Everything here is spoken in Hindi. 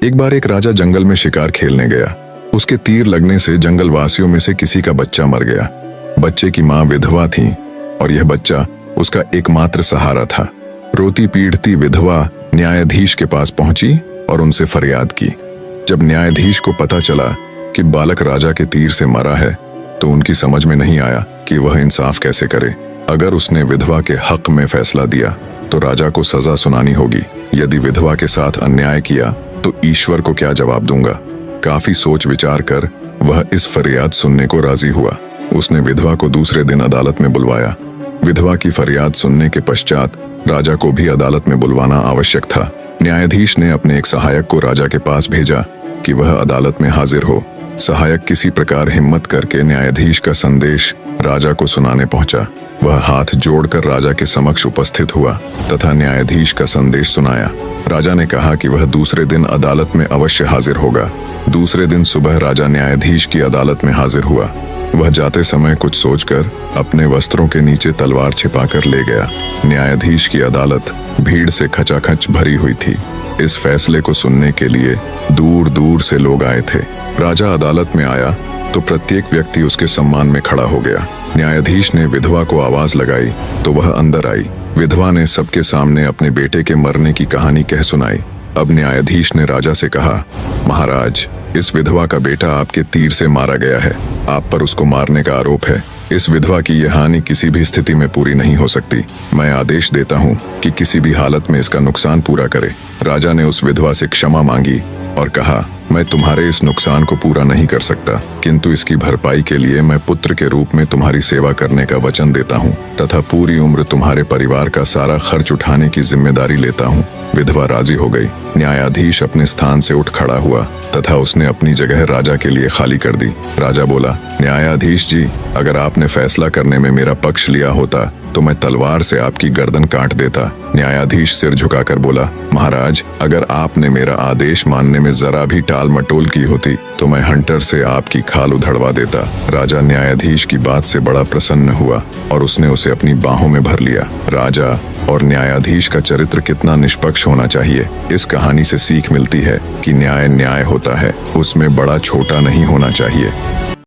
एक बार एक राजा जंगल में शिकार खेलने गया। उसके तीर लगने से जंगल वासियों में से किसी का बच्चा मर गया। बच्चे की माँ विधवा थी और यह बच्चा उसका एकमात्र सहारा था। रोती पीड़ती विधवा न्यायाधीश के पास पहुंची और उनसे फरियाद की। जब न्यायाधीश को पता चला कि बालक राजा के तीर से मरा है तो उनकी समझ में नहीं आया कि वह इंसाफ कैसे करे। अगर उसने विधवा के हक में फैसला दिया तो राजा को सजा सुनानी होगी। यदि विधवा के साथ अन्याय किया तो ईश्वर को क्या जवाब दूंगा। काफी सोच विचार कर वह इस फरियाद सुनने को राजी हुआ। उसने विधवा को दूसरे दिन अदालत में बुलवाया। विधवा की फरियाद सुनने के पश्चात राजा को भी अदालत में बुलवाना आवश्यक था। न्यायाधीश ने अपने एक सहायक को राजा के पास भेजा कि वह अदालत में हाजिर हो। सहायक किसी प्रकार हिम्मत करके न्यायाधीश का संदेश राजा को सुनाने पहुंचा। वह हाथ जोड़कर राजा के समक्ष उपस्थित हुआ तथा न्यायाधीश का संदेश सुनाया। राजा ने कहा कि वह दूसरे दिन अदालत में अवश्य हाजिर होगा। दूसरे दिन सुबह राजा न्यायाधीश की अदालत में हाजिर हुआ। वह जाते समय कुछ सोचकर अपने वस्त्रों के नीचे तलवार छिपाकर ले गया। न्यायाधीश की अदालत भीड़ से खचाखच भरी हुई थी। इस फैसले को सुनने के लिए दूर दूर से लोग आए थे। राजा अदालत में आया तो प्रत्येक व्यक्ति उसके सम्मान में खड़ा हो गया। न्यायाधीश ने विधवा को आवाज लगाई तो वह अंदर आई। विधवा ने सबके सामने अपने बेटे के मरने की कहानी कह सुनाई। अब न्यायाधीश ने राजा से कहा, महाराज, इस विधवा का बेटा आपके तीर से मारा गया है। आप पर उसको मारने का आरोप है। इस विधवा की यह हानि किसी भी स्थिति में पूरी नहीं हो सकती। मैं आदेश देता हूँ कि किसी भी हालत में इसका नुकसान पूरा करे। राजा ने उस विधवा से क्षमा मांगी और कहा, मैं तुम्हारे इस नुकसान को पूरा नहीं कर सकता, किंतु इसकी भरपाई के लिए मैं पुत्र के रूप में तुम्हारी सेवा करने का वचन देता हूँ तथा पूरी उम्र तुम्हारे परिवार का सारा खर्च उठाने की जिम्मेदारी लेता हूँ। विधवा राजी हो गई। न्यायाधीश अपने स्थान से उठ खड़ा हुआ तथा उसने अपनी जगह राजा के लिए खाली कर दी। राजा बोला, न्यायाधीश जी, अगर आपने फैसला करने में मेरा पक्ष लिया होता तो मैं तलवार से आपकी गर्दन काट देता। न्यायाधीश सिर झुकाकर बोला, महाराज, अगर आपने मेरा आदेश मानने में जरा भी टाल मटोल की होती तो मैं हंटर से आपकी खाल उधड़वा देता। राजा न्यायाधीश की बात से बड़ा प्रसन्न हुआ और उसने उसे अपनी बाहों में भर लिया। राजा और न्यायाधीश का चरित्र कितना निष्पक्ष होना चाहिए। इस कहानी से सीख मिलती है कि न्याय न्याय होता है, उसमें बड़ा छोटा नहीं होना चाहिए।